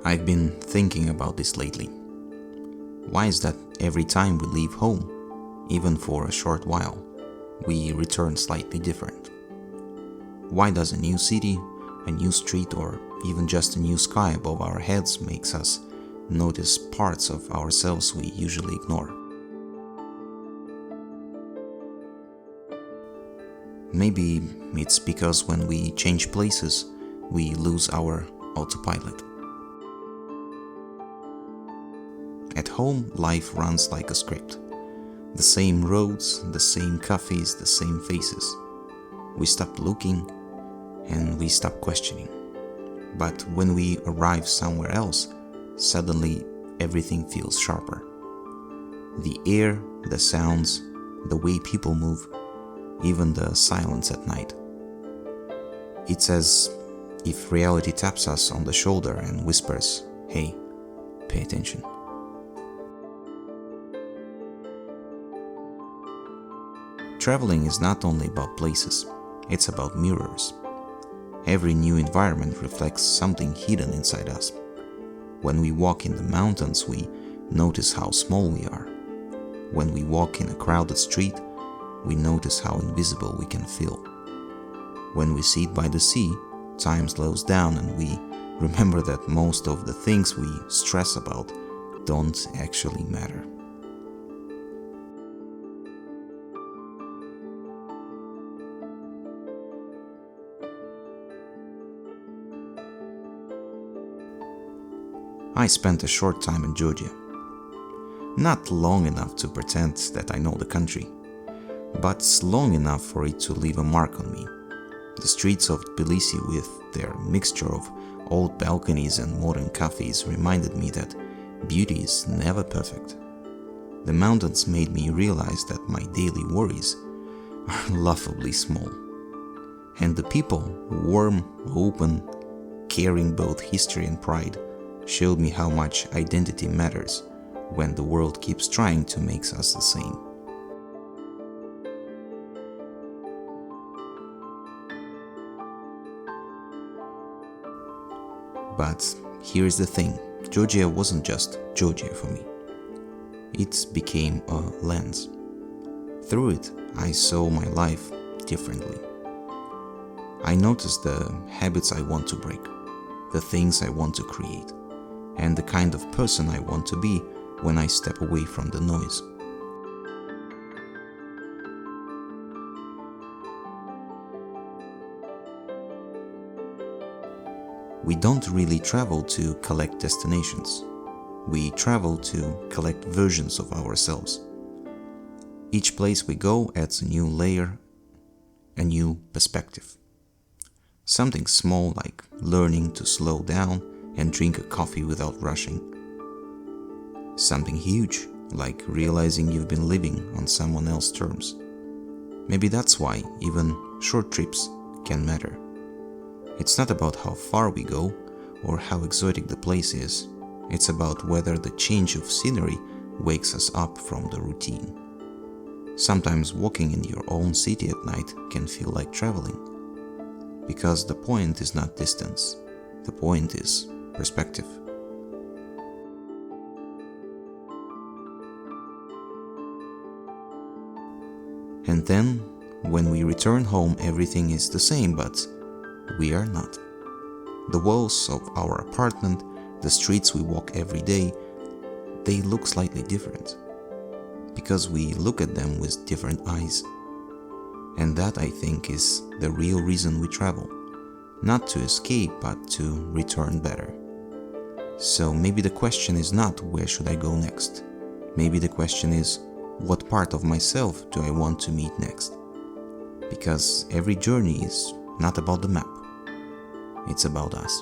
I've been thinking about this lately. Why is that every time we leave home, even for a short while, we return slightly different? Why does a new city, a new street, or even just a new sky above our heads makes us notice parts of ourselves we usually ignore? Maybe it's because when we change places, we lose our autopilot. At home, life runs like a script. The same roads, the same cafes, the same faces. We stop looking and we stop questioning. But when we arrive somewhere else, suddenly everything feels sharper. The air, the sounds, the way people move, even the silence at night. It's as if reality taps us on the shoulder and whispers, "Hey, pay attention." Traveling is not only about places, it's about mirrors. Every new environment reflects something hidden inside us. When we walk in the mountains, we notice how small we are. When we walk in a crowded street, we notice how invisible we can feel. When we sit by the sea, time slows down and we remember that most of the things we stress about don't actually matter. I spent a short time in Georgia. Not long enough to pretend that I know the country, but long enough for it to leave a mark on me. The streets of Tbilisi, with their mixture of old balconies and modern cafes, reminded me that beauty is never perfect. The mountains made me realize that my daily worries are laughably small. And the people, warm, open, carrying both history and pride, showed me how much identity matters when the world keeps trying to make us the same. But here's the thing, Georgia wasn't just Georgia for me. It became a lens. Through it, I saw my life differently. I noticed the habits I want to break, the things I want to create, and the kind of person I want to be when I step away from the noise. We don't really travel to collect destinations. We travel to collect versions of ourselves. Each place we go adds a new layer, a new perspective. Something small like learning to slow down and drink a coffee without rushing. Something huge, like realizing you've been living on someone else's terms. Maybe that's why even short trips can matter. It's not about how far we go or how exotic the place is. It's about whether the change of scenery wakes us up from the routine. Sometimes walking in your own city at night can feel like traveling. Because the point is not distance. The point is perspective. And then, when we return home, everything is the same, but we are not. The walls of our apartment, the streets we walk every day, they look slightly different. Because we look at them with different eyes. And that, I think, is the real reason we travel. Not to escape, but to return better. So maybe the question is not where should I go next. Maybe the question is what part of myself do I want to meet next? Because every journey is not about the map. It's about us.